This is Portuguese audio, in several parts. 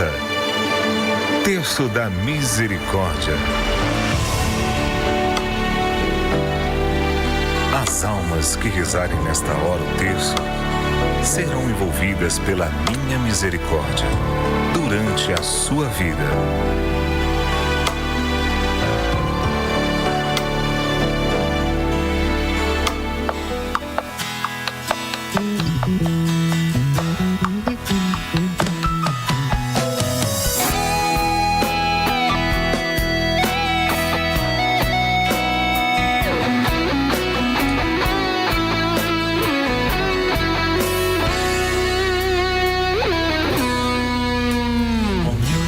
apresenta Terço da Misericórdia. As almas que rezarem nesta hora o terço serão envolvidas pela minha misericórdia durante a sua vida.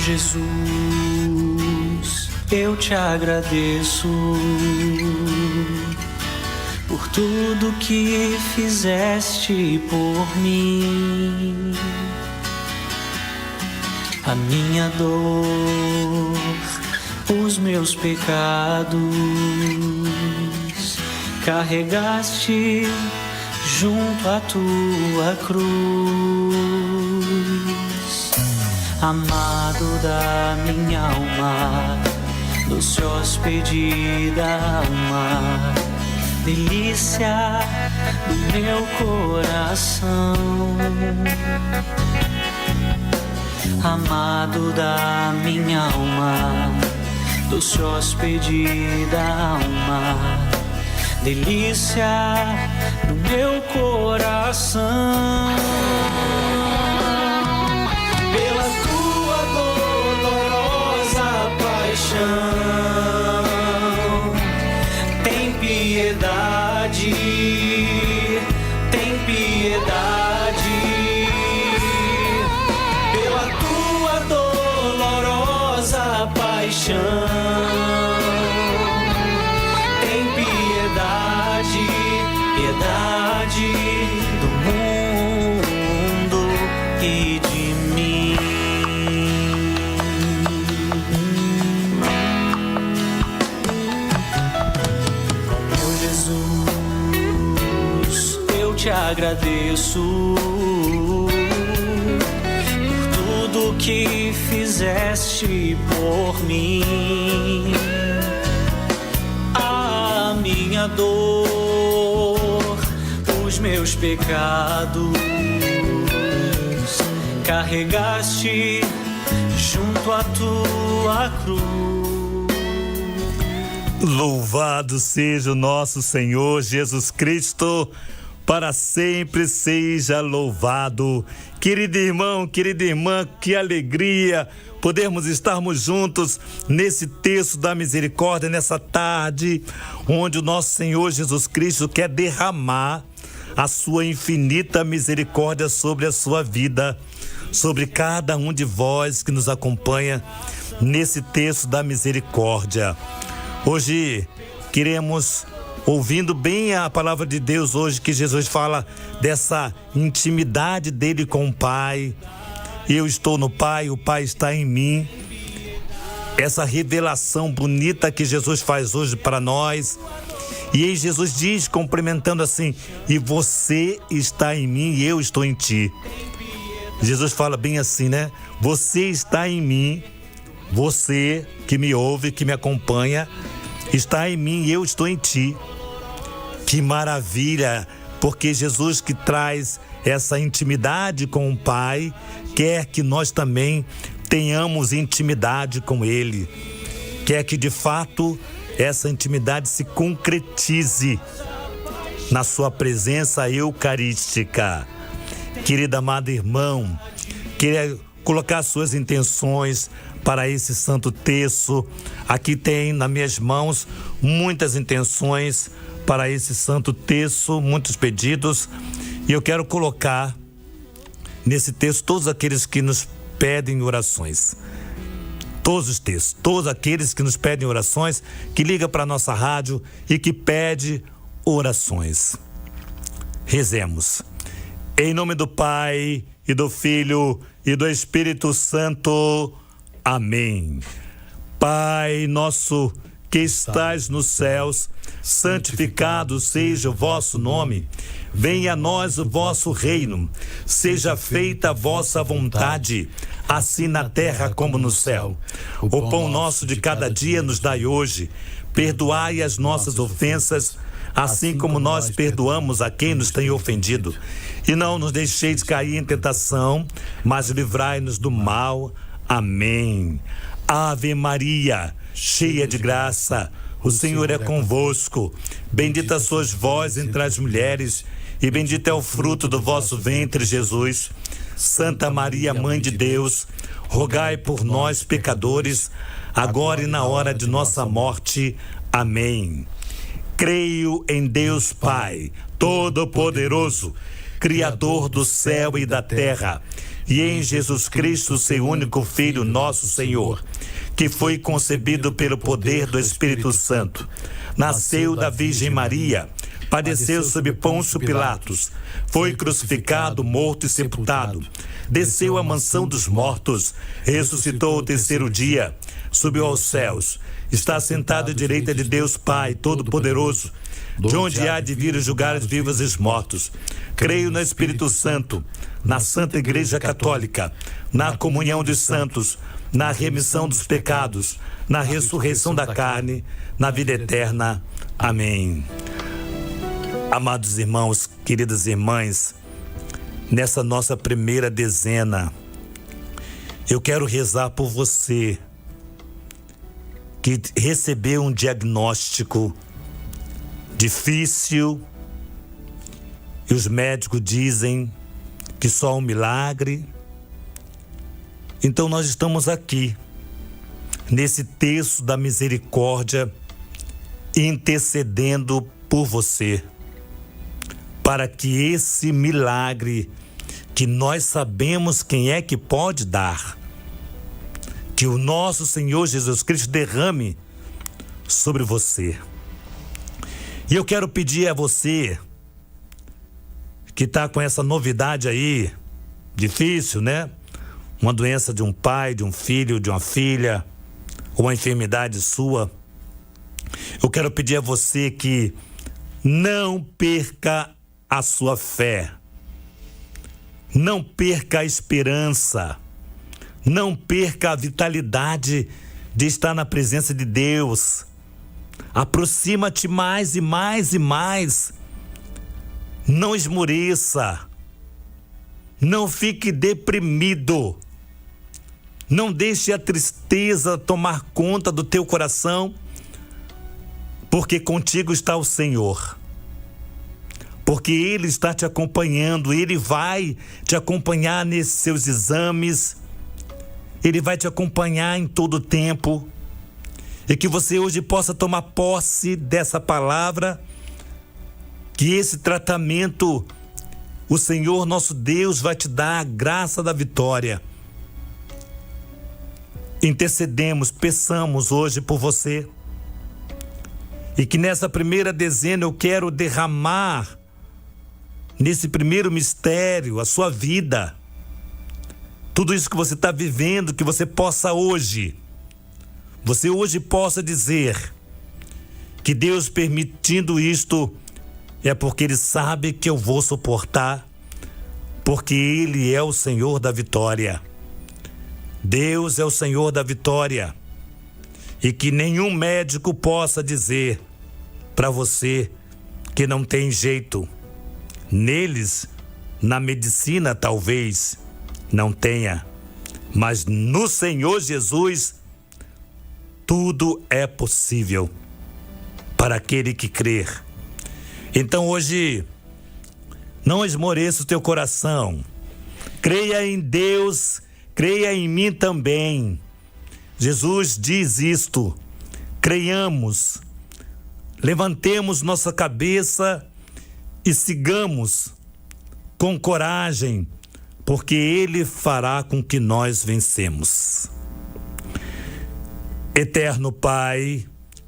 Jesus, eu te agradeço por tudo que fizeste por mim. A minha dor, os meus pecados, carregaste junto à tua cruz. Amado da minha alma, doce hóspede da alma, delícia do meu coração. Amado da minha alma, doce hóspede da alma, delícia do meu coração. Pela tua dolorosa paixão, tem piedade, tem piedade. Pela tua dolorosa paixão, tem piedade, piedade do mundo e de mim. Meu Jesus, eu te agradeço por tudo que fizeste por mim. A minha dor, os meus pecados, carregaste junto à tua cruz. Louvado seja o nosso Senhor Jesus Cristo, para sempre seja louvado. Querido irmão, querida irmã, que alegria podermos estarmos juntos nesse terço da misericórdia, nessa tarde, onde o nosso Senhor Jesus Cristo quer derramar a sua infinita misericórdia sobre a sua vida, sobre cada um de vós que nos acompanha nesse terço da misericórdia. Hoje queremos, ouvindo bem a palavra de Deus hoje, que Jesus fala dessa intimidade dele com o Pai. Eu estou no Pai, o Pai está em mim. Essa revelação bonita que Jesus faz hoje para nós. E aí Jesus diz, complementando assim: e você está em mim e eu estou em ti. Jesus fala bem assim, né? Você está em mim, você que me ouve, que me acompanha, está em mim e eu estou em ti. Que maravilha, porque Jesus, que traz essa intimidade com o Pai, quer que nós também tenhamos intimidade com Ele. Quer que de fato essa intimidade se concretize na sua presença eucarística. Querida amada irmão, queria colocar suas intenções para esse santo terço. Aqui tem nas minhas mãos muitas intenções para esse santo terço, muitos pedidos, e eu quero colocar nesse texto todos aqueles que nos pedem orações. Todos os textos, todos aqueles que nos pedem orações, que liga para a nossa rádio e que pede orações. Rezemos. Em nome do Pai, e do Filho, e do Espírito Santo. Amém. Pai nosso que estais nos céus, santificado seja o vosso nome. Venha a nós o vosso reino. Seja feita a vossa vontade, assim na terra como no céu. O pão nosso de cada dia nos dai hoje. Perdoai as nossas ofensas, assim como nós perdoamos a quem nos tem ofendido. E não nos deixeis cair em tentação, mas livrai-nos do mal. Amém. Ave Maria, cheia de graça, o Senhor é convosco. Bendita sois vós entre as mulheres, e bendito é o fruto do vosso ventre, Jesus. Santa Maria, Mãe de Deus, rogai por nós, pecadores, agora e na hora de nossa morte. Amém. Creio em Deus Pai, Todo-Poderoso, Criador do céu e da terra, e em Jesus Cristo, seu único Filho, nosso Senhor, que foi concebido pelo poder do Espírito Santo, nasceu da Virgem Maria, padeceu sob Pôncio Pilatos, foi crucificado, morto e sepultado, desceu à mansão dos mortos, ressuscitou ao terceiro dia, subiu aos céus, está sentado à direita de Deus Pai Todo-Poderoso, de onde há de vir julgar os vivos e os mortos. Creio no Espírito Santo, na Santa Igreja Católica, na comunhão dos santos, na remissão dos pecados, na ressurreição da carne, na vida eterna. Amém. Amados irmãos, queridas irmãs, nessa nossa primeira dezena, eu quero rezar por você que recebeu um diagnóstico difícil e os médicos dizem que só um milagre. Então nós estamos aqui, nesse terço da misericórdia, intercedendo por você, para que esse milagre, que nós sabemos quem é que pode dar, que o nosso Senhor Jesus Cristo derrame sobre você. E eu quero pedir a você, que está com essa novidade aí, difícil, né? Uma doença de um pai, de um filho, de uma filha, ou uma enfermidade sua. Eu quero pedir a você que não perca a sua fé, não perca a esperança, não perca a vitalidade de estar na presença de Deus. Aproxima-te mais e mais e mais. Não esmoreça. Não fique deprimido. Não deixe a tristeza tomar conta do teu coração, porque contigo está o Senhor. Porque Ele está te acompanhando, Ele vai te acompanhar nesses seus exames, Ele vai te acompanhar em todo o tempo. E que você hoje possa tomar posse dessa palavra, que esse tratamento, o Senhor nosso Deus vai te dar a graça da vitória. Intercedemos, peçamos hoje por você. E que nessa primeira dezena eu quero derramar, nesse primeiro mistério, a sua vida. Tudo isso que você está vivendo, que você possa hoje, você hoje possa dizer que Deus permitindo isto é porque Ele sabe que eu vou suportar, porque Ele é o Senhor da vitória. Deus é o Senhor da vitória. E que nenhum médico possa dizer para você que não tem jeito. Neles, na medicina talvez não tenha, mas no Senhor Jesus tudo é possível para aquele que crer. Então hoje, não esmoreça o teu coração. Creia em Deus, creia em mim também. Jesus diz isto. Creiamos, levantemos nossa cabeça e sigamos com coragem, porque Ele fará com que nós vencemos. Eterno Pai,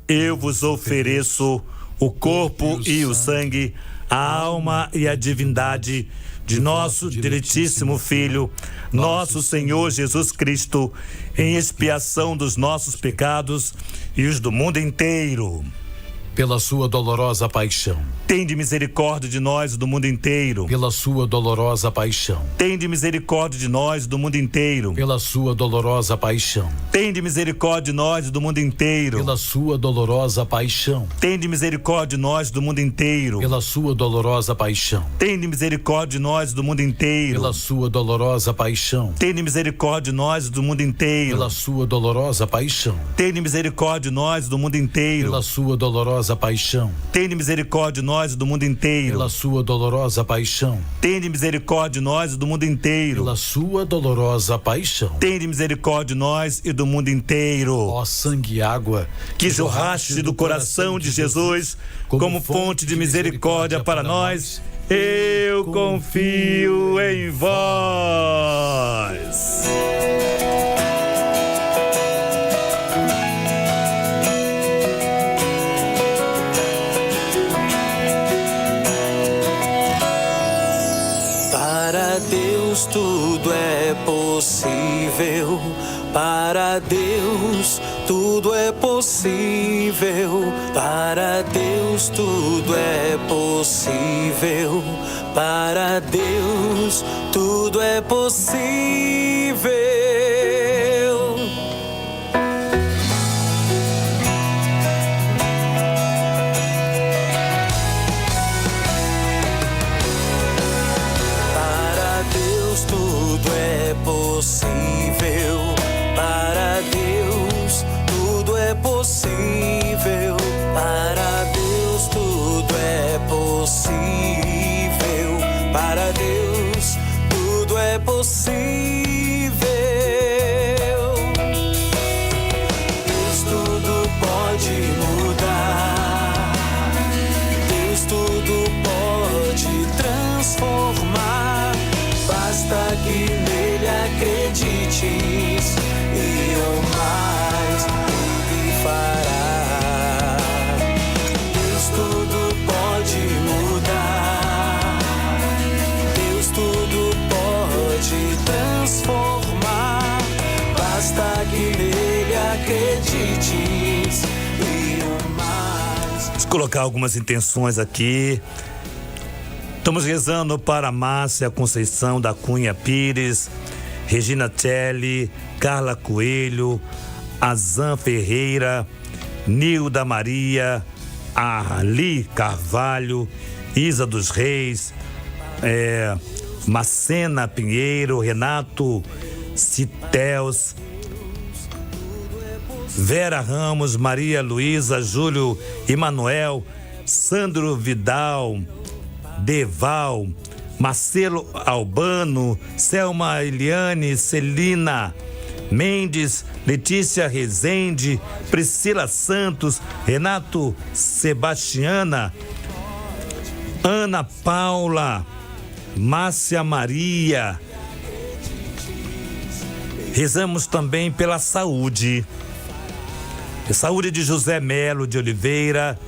eu vos ofereço o corpo e o sangue, a alma e a divindade de nosso diletíssimo Filho, nosso Senhor Jesus Cristo, em expiação dos nossos pecados e os do mundo inteiro. Pela sua dolorosa paixão. Tende misericórdia de nós e do mundo inteiro. Pela sua dolorosa paixão. Tende misericórdia de nós e do mundo inteiro. Pela sua dolorosa paixão. Tende misericórdia de nós e do mundo inteiro. Pela sua dolorosa paixão. Tende misericórdia de nós do mundo inteiro. Pela sua dolorosa paixão. Tende misericórdia de nós do mundo inteiro. Pela sua dolorosa paixão. Tende misericórdia de nós do mundo inteiro. Pela sua dolorosa paixão. Tende misericórdia de nós do mundo inteiro. Pela sua dolorosa paixão. Tende misericórdia de nós do mundo inteiro. Pela sua dolorosa paixão. Tende misericórdia de nós do mundo inteiro. Pela sua dolorosa paixão. Tende misericórdia de nós e do mundo inteiro. Ó sangue e água que jorraste do coração de Jesus como fonte de misericórdia para nós, eu confio em vós. Para Deus tudo é possível. Para Deus tudo é possível. Para Deus tudo é possível. Para Deus tudo é possível. Para Deus tudo é possível. Para Deus tudo é possível. Para Deus tudo é possível. Para Deus tudo é possível. Deus tudo pode mudar. Deus tudo pode transformar. Basta que nele acredites. E o mais Ele fará. Deus tudo pode mudar. Deus tudo pode transformar. Basta que nele acredites. E o mais. Vamos colocar algumas intenções aqui. Estamos rezando para Márcia Conceição da Cunha Pires, Regina Celli, Carla Coelho, Azan Ferreira, Nilda Maria, Arli Carvalho, Isa dos Reis, Macena Pinheiro, Renato Citels, Vera Ramos, Maria Luísa, Júlio Emanuel, Sandro Vidal, Deval, Marcelo Albano, Selma Eliane, Celina Mendes, Letícia Rezende, Priscila Santos, Renato Sebastiana, Ana Paula, Márcia Maria. Rezamos também pela saúde. Saúde de José Melo de Oliveira,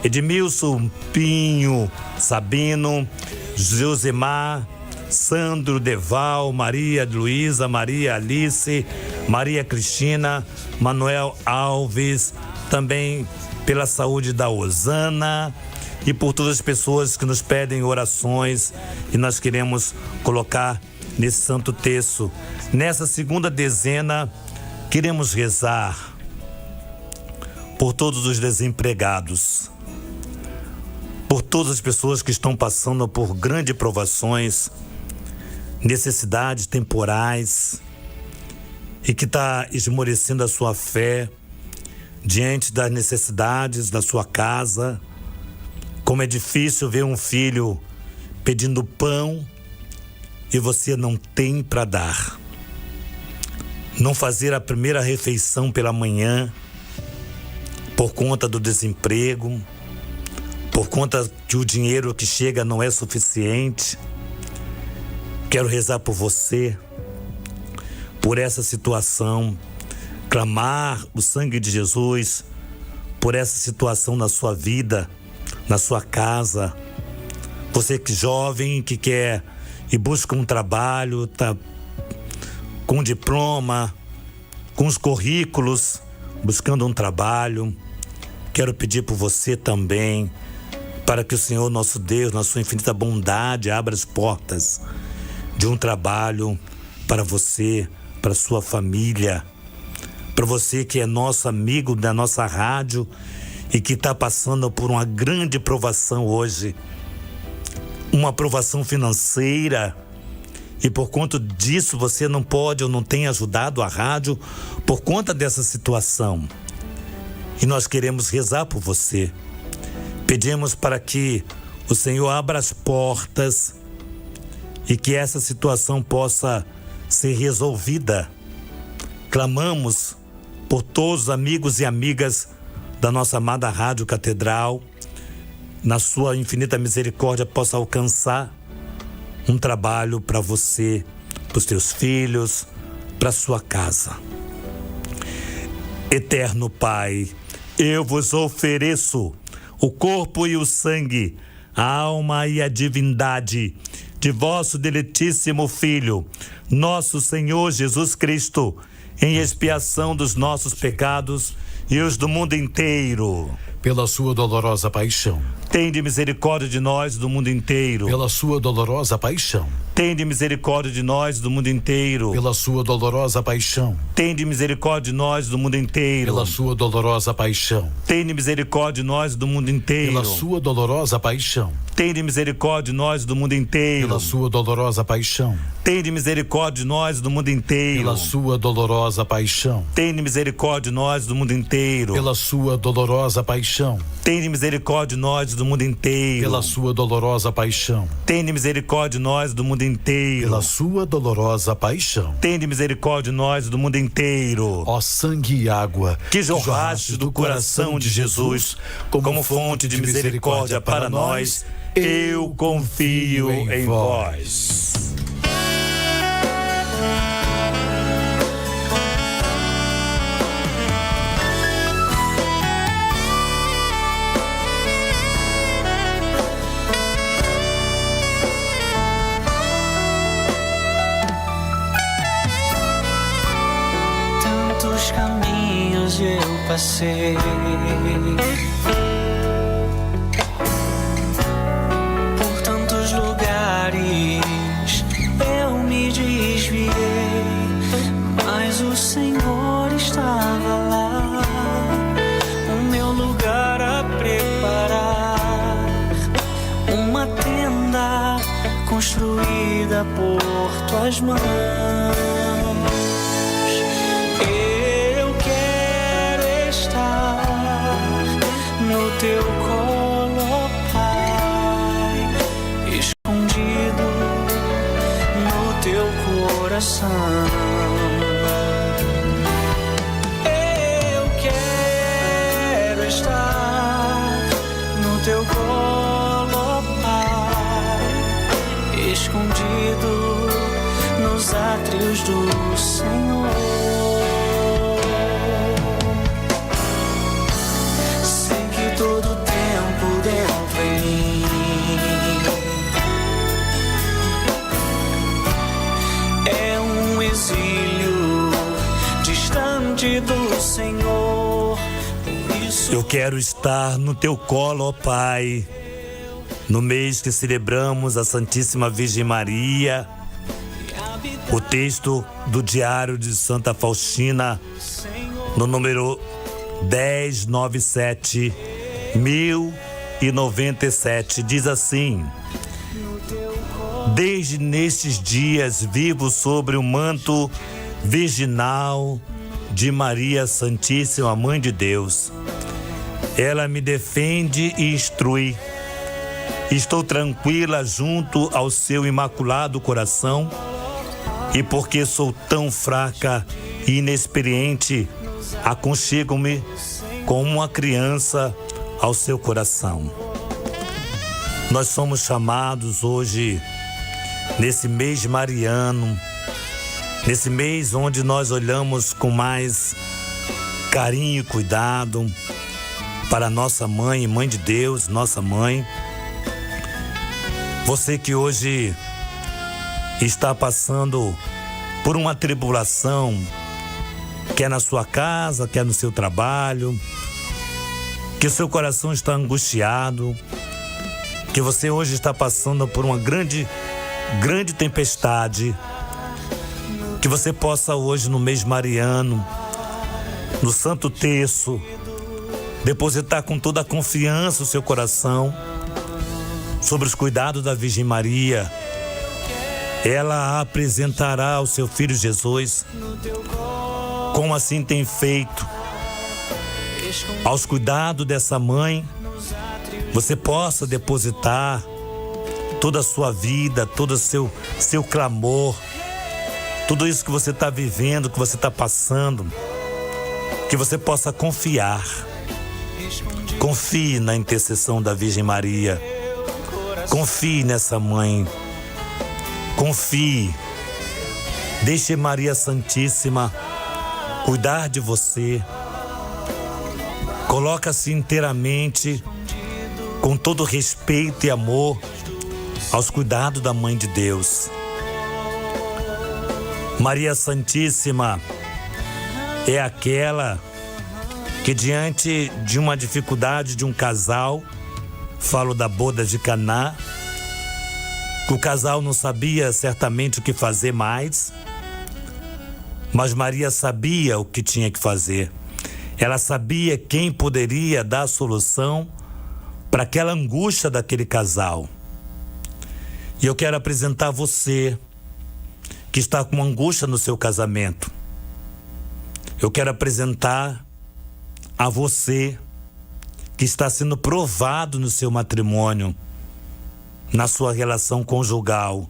Edmilson Pinho Sabino, Josemar, Sandro Deval, Maria Luísa, Maria Alice, Maria Cristina, Manuel Alves, também pela saúde da Osana e por todas as pessoas que nos pedem orações e nós queremos colocar nesse santo terço. Nessa segunda dezena, queremos rezar por todos os desempregados, por todas as pessoas que estão passando por grandes provações, necessidades temporais e que está esmorecendo a sua fé diante das necessidades da sua casa. Como é difícil ver um filho pedindo pão e você não tem para dar. Não fazer a primeira refeição pela manhã por conta do desemprego, por conta que o dinheiro que chega não é suficiente. Quero rezar por você, por essa situação, clamar o sangue de Jesus por essa situação na sua vida, na sua casa. Você que jovem, que quer e busca um trabalho, tá com diploma, com os currículos, buscando um trabalho. Quero pedir por você também, para que o Senhor, nosso Deus, na sua infinita bondade, abra as portas de um trabalho para você, para sua família, para você que é nosso amigo da nossa rádio e que está passando por uma grande provação hoje, uma provação financeira, e por conta disso você não pode ou não tem ajudado a rádio por conta dessa situação. E nós queremos rezar por você. Pedimos para que o Senhor abra as portas e que essa situação possa ser resolvida. Clamamos por todos os amigos e amigas da nossa amada Rádio Catedral, na sua infinita misericórdia, possa alcançar um trabalho para você, para os teus filhos, para sua casa. Eterno Pai, eu vos ofereço o corpo e o sangue, a alma e a divindade de vosso diletíssimo Filho, nosso Senhor Jesus Cristo, em expiação dos nossos pecados e os do mundo inteiro. Pela sua dolorosa paixão. Tende misericórdia de nós do mundo inteiro. Pela sua dolorosa paixão. Tende misericórdia de nós do mundo inteiro. Pela sua dolorosa paixão. Tende misericórdia de nós do mundo inteiro. Pela sua dolorosa paixão. Tende misericórdia de nós do mundo inteiro. Pela sua dolorosa paixão. Tende misericórdia de nós do mundo inteiro. Pela sua dolorosa paixão. Tende misericórdia de nós do mundo inteiro. Pela sua dolorosa paixão. Tende misericórdia de nós do mundo inteiro. Pela sua dolorosa paixão. Tende misericórdia de nós do mundo inteiro. Pela sua dolorosa paixão. Tende misericórdia de nós do mundo inteiro. Pela sua dolorosa paixão. Tende misericórdia de nós do mundo inteiro. Ó sangue e água que jorraste do coração de Jesus como fonte de misericórdia para nós, eu confio em vós. Tantos caminhos eu passei, por tantos lugares eu me desviei, mas o Senhor estava lá, o meu lugar a preparar, uma tenda construída por tuas mãos. No teu colo, ó Pai, escondido no teu coração. Eu quero estar no teu colo, ó Pai, escondido nos átrios do Senhor. Todo tempo dentro em mim é um exílio distante do Senhor. Por isso eu quero estar no teu colo, ó Pai, no mês que celebramos a Santíssima Virgem Maria. O texto do Diário de Santa Faustina, no número 1097, 1097, diz assim: desde nestes dias vivo sobre o manto virginal de Maria Santíssima, Mãe de Deus. Ela me defende e instrui. Estou tranquila junto ao seu imaculado coração, e porque sou tão fraca e inexperiente, aconchego-me como uma criança ao seu coração. Nós somos chamados hoje, nesse mês mariano, nesse mês onde nós olhamos com mais carinho e cuidado para nossa mãe, Mãe de Deus, nossa mãe. Você que hoje está passando por uma tribulação, quer na sua casa, quer no seu trabalho, que o seu coração está angustiado, que você hoje está passando por uma grande tempestade, que você possa hoje no mês mariano, no Santo Terço, depositar com toda a confiança o seu coração sobre os cuidados da Virgem Maria. Ela a apresentará ao seu Filho Jesus, como assim tem feito, aos cuidados dessa mãe. Você possa depositar toda a sua vida, todo o seu clamor, tudo isso que você está vivendo, que você está passando, que você possa confiar. Confie na intercessão da Virgem Maria. Confie nessa mãe. Confie. Deixe Maria Santíssima cuidar de você. Coloca-se inteiramente, com todo respeito e amor, aos cuidados da Mãe de Deus. Maria Santíssima é aquela que, diante de uma dificuldade de um casal, falo da boda de Caná, que o casal não sabia certamente o que fazer mais, mas Maria sabia o que tinha que fazer. Ela sabia quem poderia dar a solução para aquela angústia daquele casal. E eu quero apresentar você que está com angústia no seu casamento. Eu quero apresentar a você que está sendo provado no seu matrimônio, na sua relação conjugal.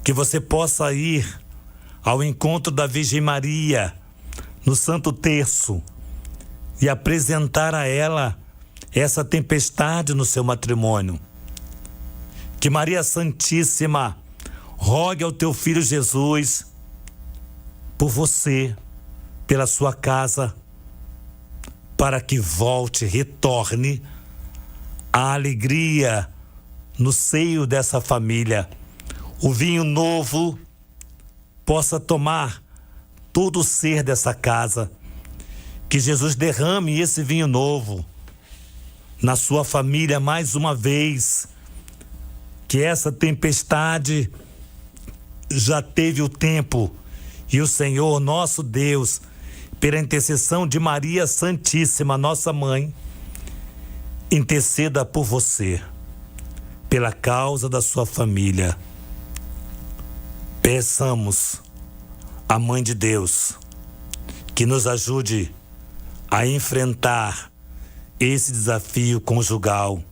Que você possa ir ao encontro da Virgem Maria no Santo Terço e apresentar a ela essa tempestade no seu matrimônio. Que Maria Santíssima rogue ao teu Filho Jesus por você, pela sua casa, para que retorne a alegria no seio dessa família. O vinho novo possa tomar todo o ser dessa casa. Que Jesus derrame esse vinho novo na sua família mais uma vez. Que essa tempestade já teve o tempo e o Senhor, nosso Deus, pela intercessão de Maria Santíssima, nossa mãe, interceda por você, pela causa da sua família. Peçamos à Mãe de Deus que nos ajude a enfrentar esse desafio conjugal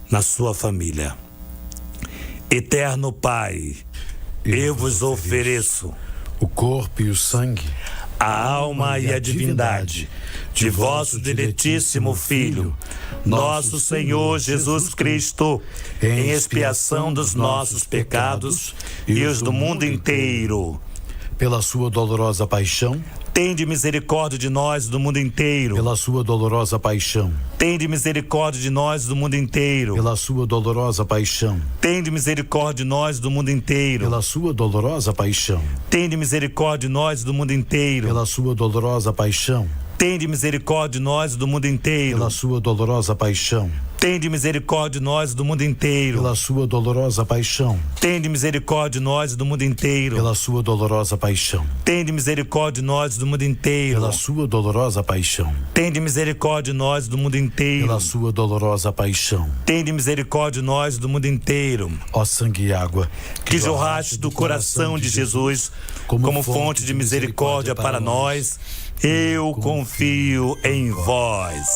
na sua família. Eterno Pai, eu vos ofereço o corpo e o sangue, a alma e a divindade de vosso diletíssimo Filho, nosso Senhor Jesus Cristo, em expiação dos nossos pecados e os do mundo inteiro. Pela sua dolorosa paixão, tende misericórdia de nós do mundo inteiro. Pela sua dolorosa paixão, tende misericórdia de nós do mundo inteiro. Pela sua dolorosa paixão, tende misericórdia de nós do mundo inteiro. Pela sua dolorosa paixão, tende misericórdia de nós do mundo inteiro. Pela sua dolorosa paixão, tende misericórdia de nós do mundo inteiro. Pela sua dolorosa paixão, tende misericórdia de nós do mundo inteiro. Pela sua dolorosa paixão, tende misericórdia de nós do mundo inteiro. Pela sua dolorosa paixão, tende misericórdia de nós do mundo inteiro. Pela sua dolorosa paixão, tende misericórdia de nós do mundo inteiro. Pela sua dolorosa paixão, tende misericórdia de nós do mundo inteiro. Ó sangue e água que jorraste do coração de Jesus como fonte de misericórdia para nós, eu confio em vós.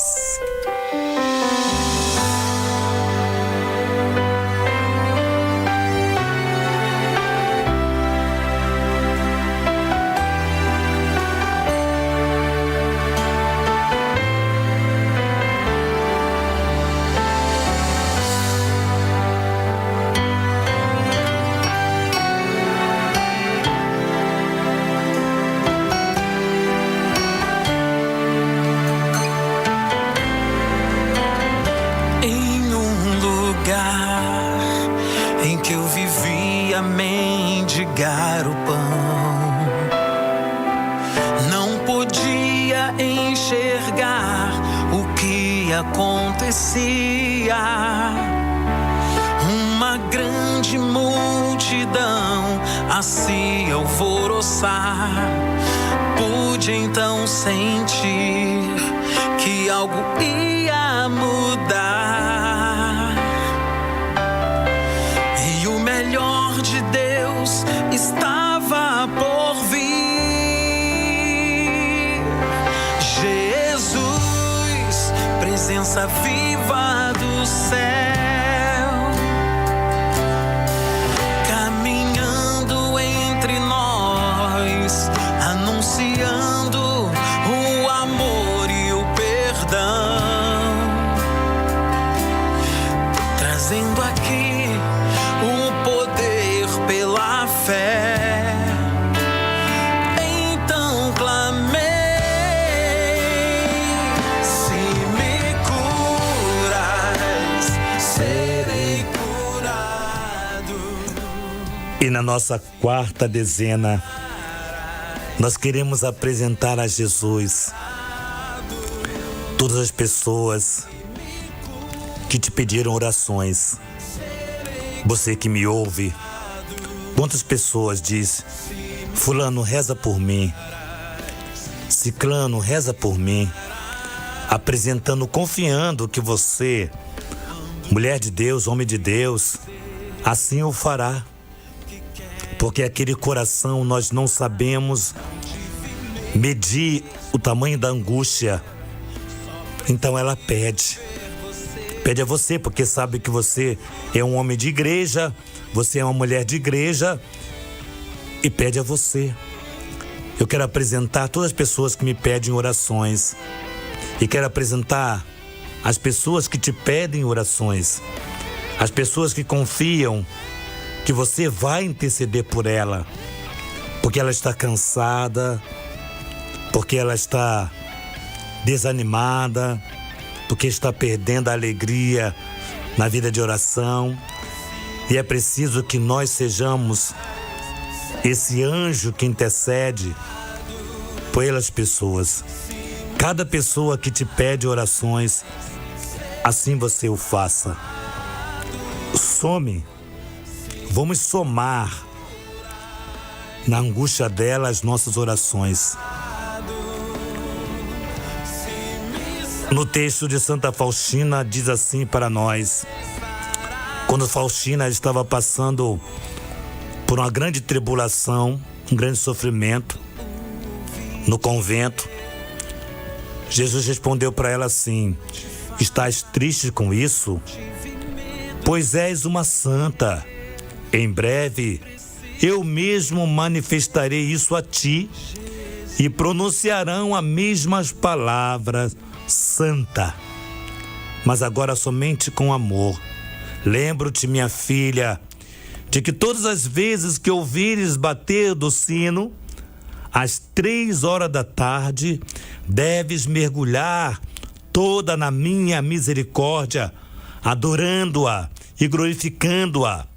a enxergar o que acontecia. Uma grande multidão a se alvoroçar. Pude então sentir que algo ia mudar. E o melhor de Deus estava por vir. Jesus, presença viva do céu, caminhando entre nós, anunciando o amor e o perdão, trazendo aqui o poder pela fé. Então clamei: se me curas, serei curado. E na nossa quarta dezena, nós queremos apresentar a Jesus todas as pessoas que te pediram orações. Você que me ouve, quantas pessoas diz: fulano, reza por mim, ciclano, reza por mim, apresentando, confiando que você, mulher de Deus, homem de Deus, assim o fará. Porque aquele coração nós não sabemos medir o tamanho da angústia. Então ela pede a você, porque sabe que você é um homem de igreja, você é uma mulher de igreja, e pede a você. Eu quero apresentar todas as pessoas que me pedem orações, e quero apresentar as pessoas que te pedem orações, as pessoas que confiam que você vai interceder por ela, porque ela está cansada, porque ela está desanimada, porque está perdendo a alegria na vida de oração. E é preciso que nós sejamos esse anjo que intercede pelas pessoas. Cada pessoa que te pede orações, assim você o faça. Vamos somar na angústia dela as nossas orações. No texto de Santa Faustina diz assim para nós: quando Faustina estava passando por uma grande tribulação, um grande sofrimento no convento, Jesus respondeu para ela assim: estás triste com isso? Pois és uma santa. Em breve eu mesmo manifestarei isso a ti e pronunciarão as mesmas palavras: santa. Mas agora somente com amor. Lembro-te, minha filha, de que todas as vezes que ouvires bater do sino, às 3 da tarde, deves mergulhar toda na minha misericórdia, adorando-a e glorificando-a.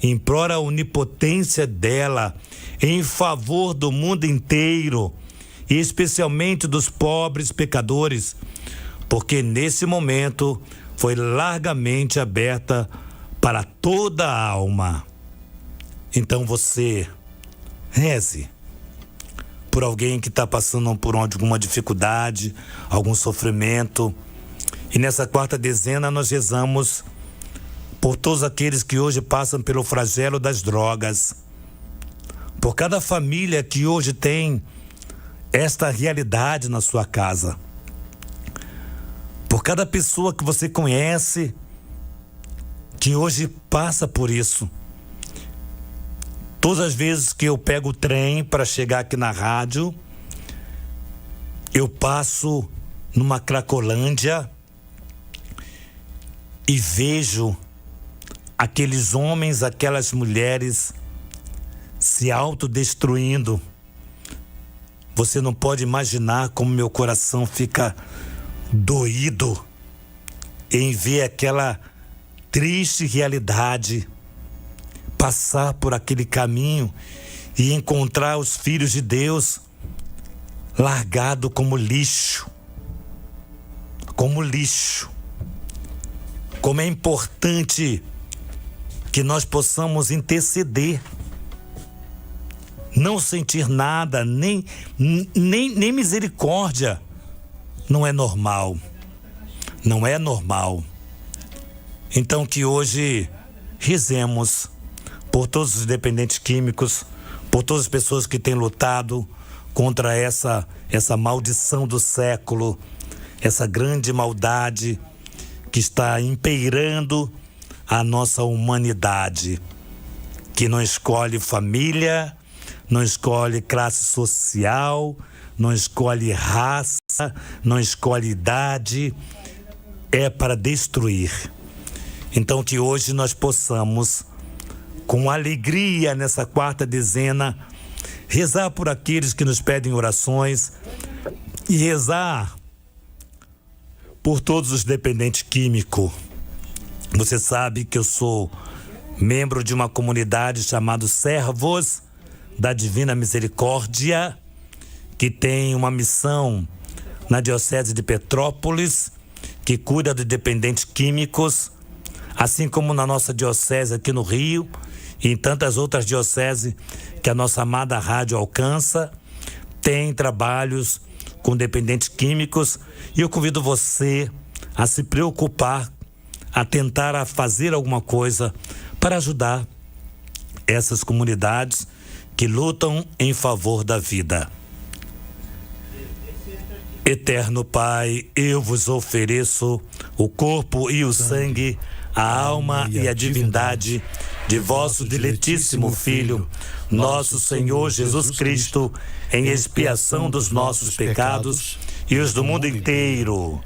Implora a onipotência dela em favor do mundo inteiro, e especialmente dos pobres pecadores, porque nesse momento foi largamente aberta para toda a alma. Então você reze por alguém que está passando por alguma dificuldade, algum sofrimento. E nessa quarta dezena nós rezamos por todos aqueles que hoje passam pelo flagelo das drogas, por cada família que hoje tem esta realidade na sua casa, por cada pessoa que você conhece que hoje passa por isso. Todas as vezes que eu pego o trem para chegar aqui na rádio, eu passo numa Cracolândia e vejo aqueles homens, aquelas mulheres se autodestruindo. Você não pode imaginar como meu coração fica doído em ver aquela triste realidade, passar por aquele caminho e encontrar os filhos de Deus largado como lixo. Como lixo. Como é importante que nós possamos interceder. Não sentir nada, nem misericórdia. Não é normal. Não é normal. Então que hoje rezemos por todos os dependentes químicos, por todas as pessoas que têm lutado contra essa maldição do século, essa grande maldade que está imperando a nossa humanidade, que não escolhe família, não escolhe classe social, não escolhe raça, não escolhe idade, é para destruir. Então que hoje nós possamos, com alegria nessa quarta dezena, rezar por aqueles que nos pedem orações e rezar por todos os dependentes químicos. Você sabe que eu sou membro de uma comunidade chamada Servos da Divina Misericórdia, que tem uma missão na Diocese de Petrópolis, que cuida de dependentes químicos, assim como na nossa diocese aqui no Rio e em tantas outras dioceses que a nossa amada rádio alcança, tem trabalhos com dependentes químicos, e eu convido você a se preocupar, a tentar a fazer alguma coisa para ajudar essas comunidades que lutam em favor da vida. Eterno Pai, eu vos ofereço o corpo e o sangue, a alma e a divindade de vosso diletíssimo Filho, nosso Senhor Jesus Cristo, em expiação dos nossos pecados e os do mundo inteiro.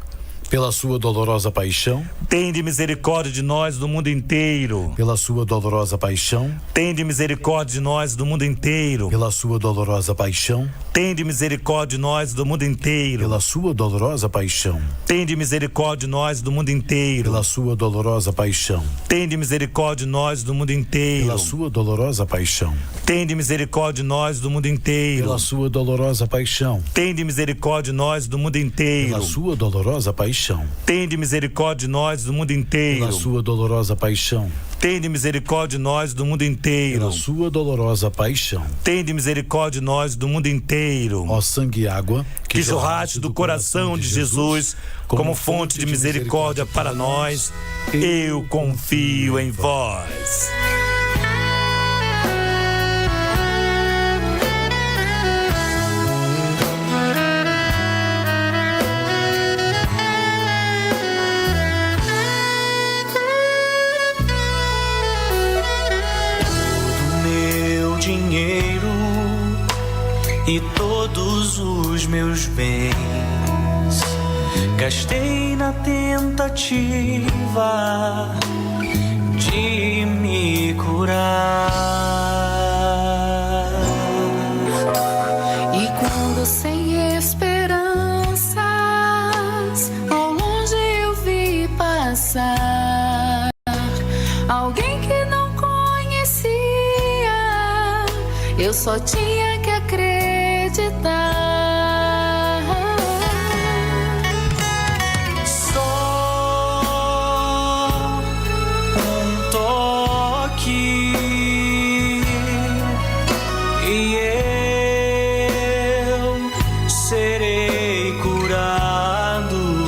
Pela sua dolorosa paixão, Tende misericórdia de nós do mundo inteiro. pela sua dolorosa paixão, Tende misericórdia de nós do mundo inteiro. pela sua dolorosa paixão, Tende misericórdia de nós do mundo inteiro. pela sua dolorosa paixão, Tende misericórdia de nós do mundo inteiro. pela sua dolorosa paixão, Tende misericórdia de nós do mundo inteiro. pela sua dolorosa paixão, Tende misericórdia de nós do mundo inteiro. pela sua dolorosa paixão, Tende misericórdia de nós do mundo inteiro. pela sua dolorosa paixão, Tende misericórdia de nós do mundo inteiro. pela sua dolorosa paixão, Tende misericórdia de nós do mundo inteiro. pela sua dolorosa paixão. Tende misericórdia de nós do mundo inteiro. Ó sangue e água, Que jorraste do coração de Jesus como fonte de misericórdia para nós, eu confio em vós. Dinheiro e todos os meus bens gastei na tentativa de me curar. E quando sem esperanças ao longe eu vi passar alguém que não conhecia, eu só tinha que acreditar. Só um toque e eu serei curado.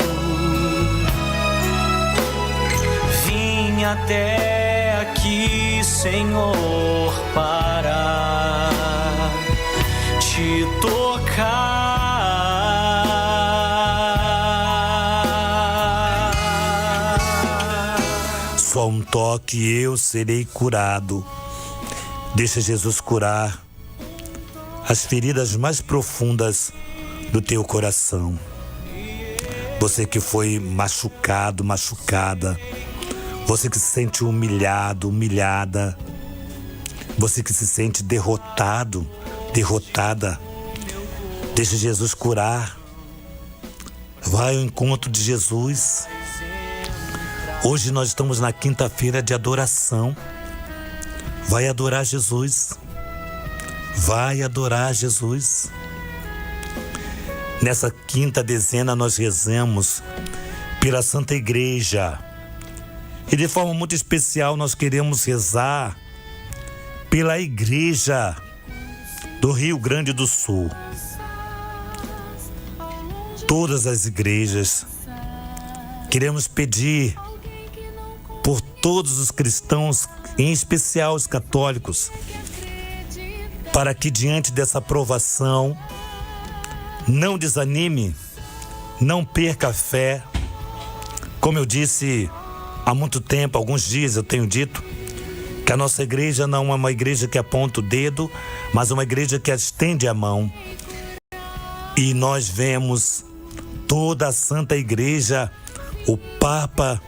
Vim até aqui, Senhor, para te tocar. Só um toque e eu serei curado. Deixa Jesus curar as feridas mais profundas do teu coração. Você que foi machucado, machucada. Você que se sente humilhado, humilhada. Você que se sente derrotado, derrotada. Deixa Jesus curar. Vai ao encontro de Jesus. Hoje nós estamos na quinta-feira de adoração. Vai adorar Jesus. Vai adorar Jesus. Nessa quinta dezena nós rezamos pela Santa Igreja. E de forma muito especial nós queremos rezar pela Igreja do Rio Grande do Sul. Todas as igrejas. Queremos pedir por todos os cristãos, em especial os católicos, para que diante dessa provação não desanime, não perca a fé. Como eu disse há muito tempo, alguns dias eu tenho dito, que a nossa igreja não é uma igreja que aponta o dedo, mas uma igreja que estende a mão. E nós vemos toda a Santa Igreja, o Papa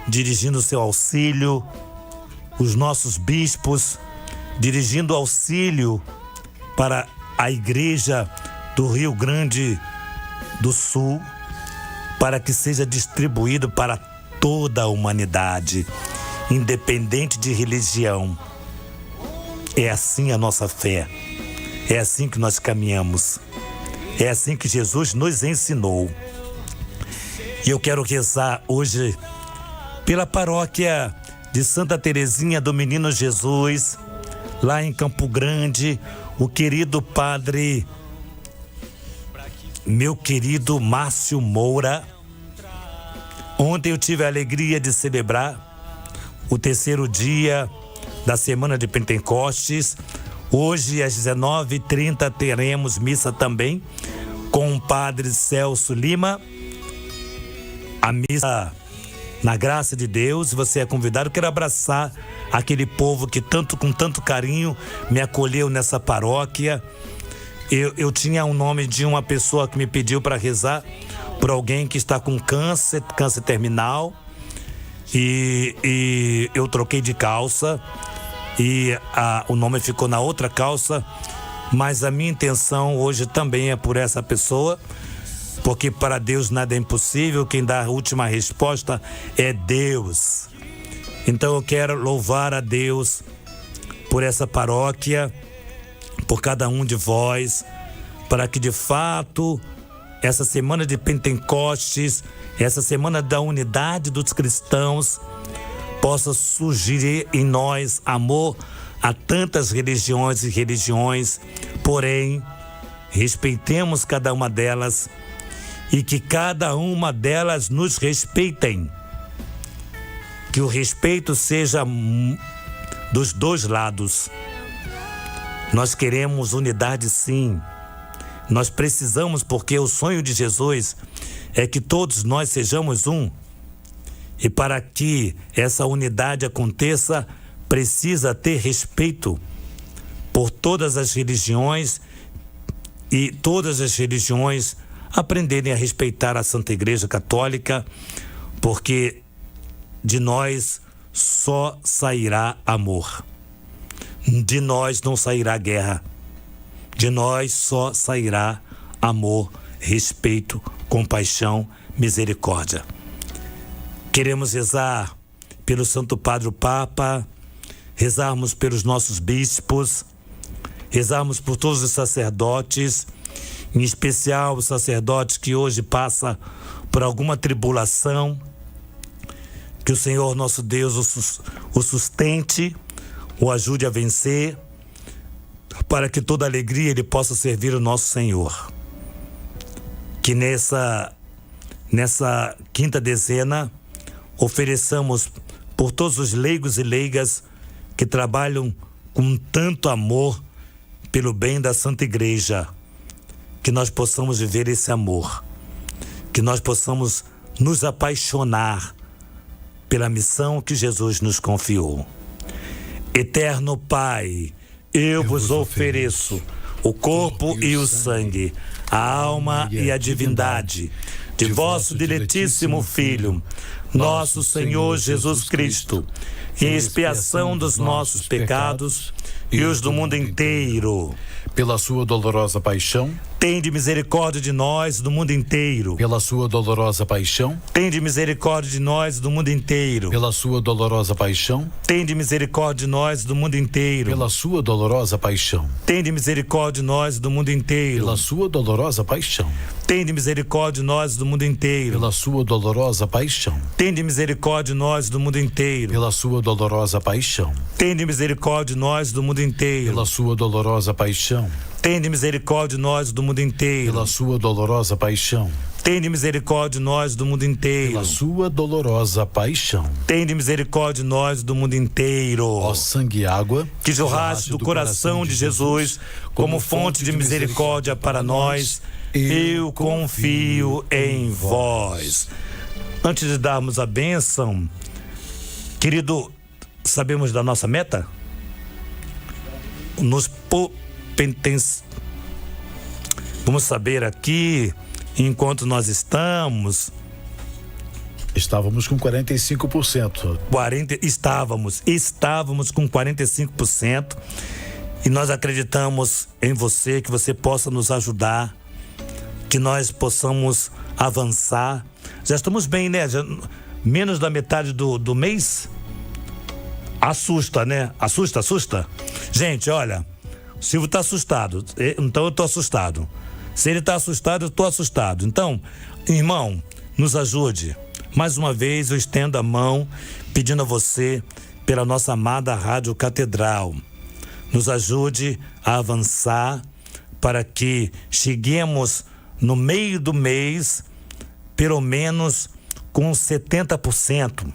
dirigindo seu auxílio, os nossos bispos dirigindo auxílio para a Igreja do Rio Grande do Sul, para que seja distribuído para toda a humanidade, independente de religião. É assim a nossa fé, é assim que nós caminhamos, é assim que Jesus nos ensinou. E eu quero rezar hoje pela paróquia de Santa Terezinha do Menino Jesus, lá em Campo Grande, o querido padre, meu querido Márcio Moura. Ontem eu tive a alegria de celebrar o terceiro dia da semana de Pentecostes. Hoje, às 19h30, teremos missa também com o padre Celso Lima. A missa na graça de Deus, você é convidado. Quero abraçar aquele povo que com tanto carinho me acolheu nessa paróquia. Eu tinha o nome de uma pessoa que me pediu para rezar por alguém que está com câncer terminal, e eu troquei de calça e o nome ficou na outra calça, mas a minha intenção hoje também é por essa pessoa, porque para Deus nada é impossível. Quem dá a última resposta é Deus. Então eu quero louvar a Deus por essa paróquia, por cada um de vós, para que de fato essa semana de Pentecostes, essa semana da unidade dos cristãos, possa surgir em nós amor a tantas religiões e religiões, porém respeitemos cada uma delas e que cada uma delas nos respeitem. Que o respeito seja dos dois lados. Nós queremos unidade, sim. Nós precisamos, porque o sonho de Jesus é que todos nós sejamos um. E para que essa unidade aconteça, precisa ter respeito por todas as religiões, e todas as religiões aprenderem a respeitar a Santa Igreja Católica, porque de nós só sairá amor. De nós não sairá guerra. De nós só sairá amor, respeito, compaixão, misericórdia. Queremos rezar pelo Santo Padre o Papa, rezarmos pelos nossos bispos, rezarmos por todos os sacerdotes, em especial o sacerdote que hoje passa por alguma tribulação. Que o Senhor nosso Deus o sustente, o ajude a vencer, para que toda alegria ele possa servir o nosso Senhor. Que nessa quinta dezena ofereçamos por todos os leigos e leigas que trabalham com tanto amor pelo bem da Santa Igreja, que nós possamos viver esse amor, que nós possamos nos apaixonar pela missão que Jesus nos confiou. Eterno Pai, eu vos ofereço o corpo e o sangue, a alma e a divindade de vosso diletíssimo Filho, nosso Senhor Jesus Cristo, em expiação dos nossos pecados e os do mundo inteiro. Pela sua dolorosa paixão, tende misericórdia de nós do mundo inteiro. Pela sua dolorosa paixão, Tende misericórdia de nós do mundo inteiro. pela sua dolorosa paixão, Tende misericórdia de nós do mundo inteiro. pela sua dolorosa paixão, Tende misericórdia de nós do mundo inteiro. pela sua dolorosa paixão, Tende misericórdia de nós do mundo inteiro. pela sua dolorosa paixão, Tende misericórdia de nós do mundo inteiro. pela sua dolorosa paixão, Tende misericórdia de nós do mundo inteiro. pela sua dolorosa paixão, Tende misericórdia de nós do mundo inteiro. pela sua dolorosa paixão, Tende misericórdia de nós do mundo inteiro. pela sua dolorosa paixão. Tende misericórdia de nós do mundo inteiro. Ó sangue e água, Que jorraste do coração de Jesus como fonte de misericórdia para nós, eu confio em vós. Antes de darmos a bênção, querido, sabemos da nossa meta? Vamos saber aqui, enquanto nós estávamos com 45%. Estávamos com 45%, e nós acreditamos em você, que você possa nos ajudar, que nós possamos avançar. Já estamos bem, né? Já, menos da metade do mês. Assusta, né? Assusta. Gente, olha, o Silvio tá assustado, então eu tô assustado. Se ele tá assustado, eu tô assustado. Então, irmão, nos ajude. Mais uma vez eu estendo a mão pedindo a você, pela nossa amada Rádio Catedral, nos ajude a avançar para que cheguemos no meio do mês, pelo menos com 70%,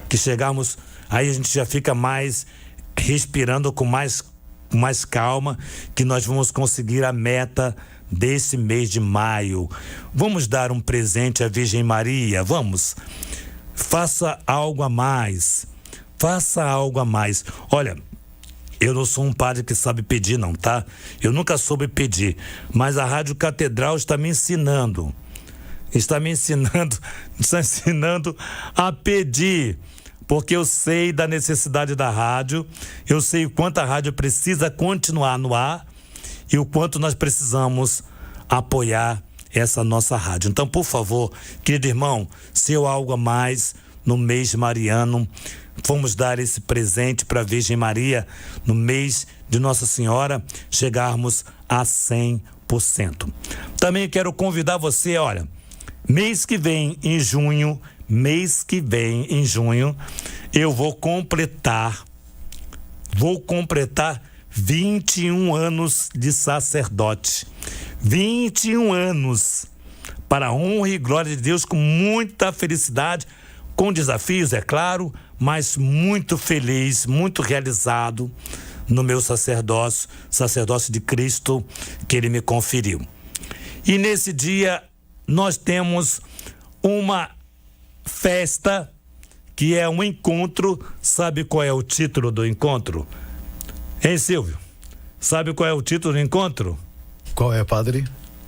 que chegarmos, aí a gente já fica mais respirando com mais calma, que nós vamos conseguir a meta desse mês de maio. Vamos dar um presente à Virgem Maria, vamos. Faça algo a mais. Olha, eu não sou um padre que sabe pedir não, tá? Eu nunca soube pedir, mas a Rádio Catedral está me ensinando a pedir, porque eu sei da necessidade da rádio, eu sei o quanto a rádio precisa continuar no ar e o quanto nós precisamos apoiar essa nossa rádio. Então, por favor, querido irmão, seu algo a mais no mês mariano, vamos dar esse presente para a Virgem Maria no mês de Nossa Senhora, chegarmos a 100%. Também quero convidar você, olha, mês que vem em junho, eu vou completar 21 anos de sacerdote. 21 anos, para a honra e glória de Deus, com muita felicidade, com desafios, é claro, mas muito feliz, muito realizado no meu sacerdócio de Cristo que Ele me conferiu. E nesse dia nós temos uma festa que é um encontro. Sabe qual é o título do encontro? Hein, Silvio? Sabe qual é o título do encontro? Qual é, padre?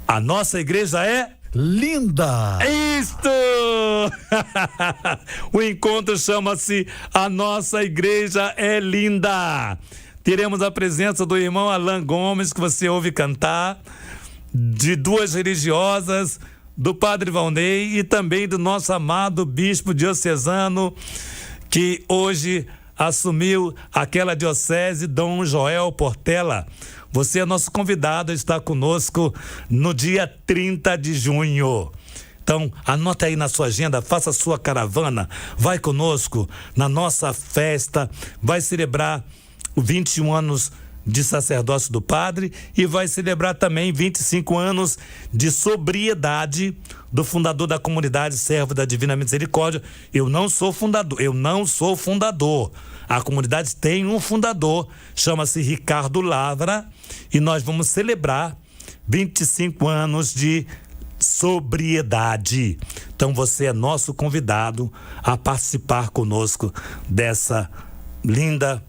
A nossa igreja é linda! Isto! O encontro chama-se A Nossa Igreja é Linda. Teremos a presença do irmão Alain Gomes, que você ouve cantar, de duas religiosas, do padre Valnei e também do nosso amado bispo diocesano, que hoje assumiu aquela diocese, Dom Joel Portela. Você é nosso convidado a estar conosco no dia 30 de junho. Então, anota aí na sua agenda, faça a sua caravana, vai conosco na nossa festa, vai celebrar os 21 anos de sacerdócio do padre e vai celebrar também 25 anos de sobriedade do fundador da comunidade Servo da Divina Misericórdia. Eu não sou fundador. A comunidade tem um fundador, chama-se Ricardo Lavra, e nós vamos celebrar 25 anos de sobriedade. Então você é nosso convidado a participar conosco dessa linda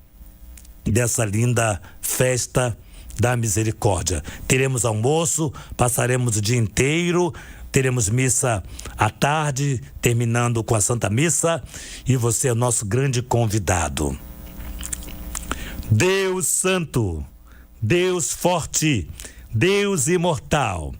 festa da misericórdia. Teremos almoço, passaremos o dia inteiro, teremos missa à tarde, terminando com a Santa Missa, e você é nosso grande convidado. Deus Santo, Deus Forte, Deus imortal,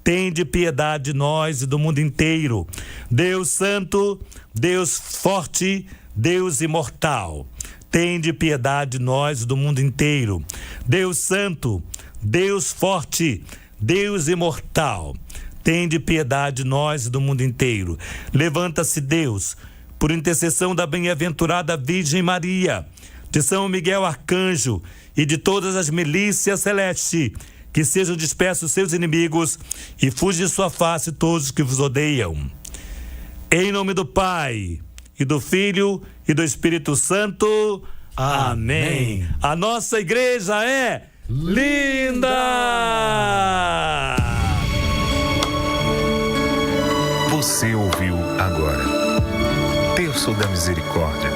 tende piedade de nós e do mundo inteiro. Deus santo, Deus forte, Deus imortal, tende piedade de nós e do mundo inteiro. Deus santo, Deus forte, Deus imortal, tende piedade de nós e do mundo inteiro. Levanta-se, Deus, por intercessão da bem-aventurada Virgem Maria, de São Miguel Arcanjo e de todas as milícias celestes, que sejam dispersos seus inimigos e fuja de sua face todos que vos odeiam. Em nome do Pai, e do Filho, e do Espírito Santo. Amém. A nossa igreja é linda! Você ouviu agora Terço da Misericórdia,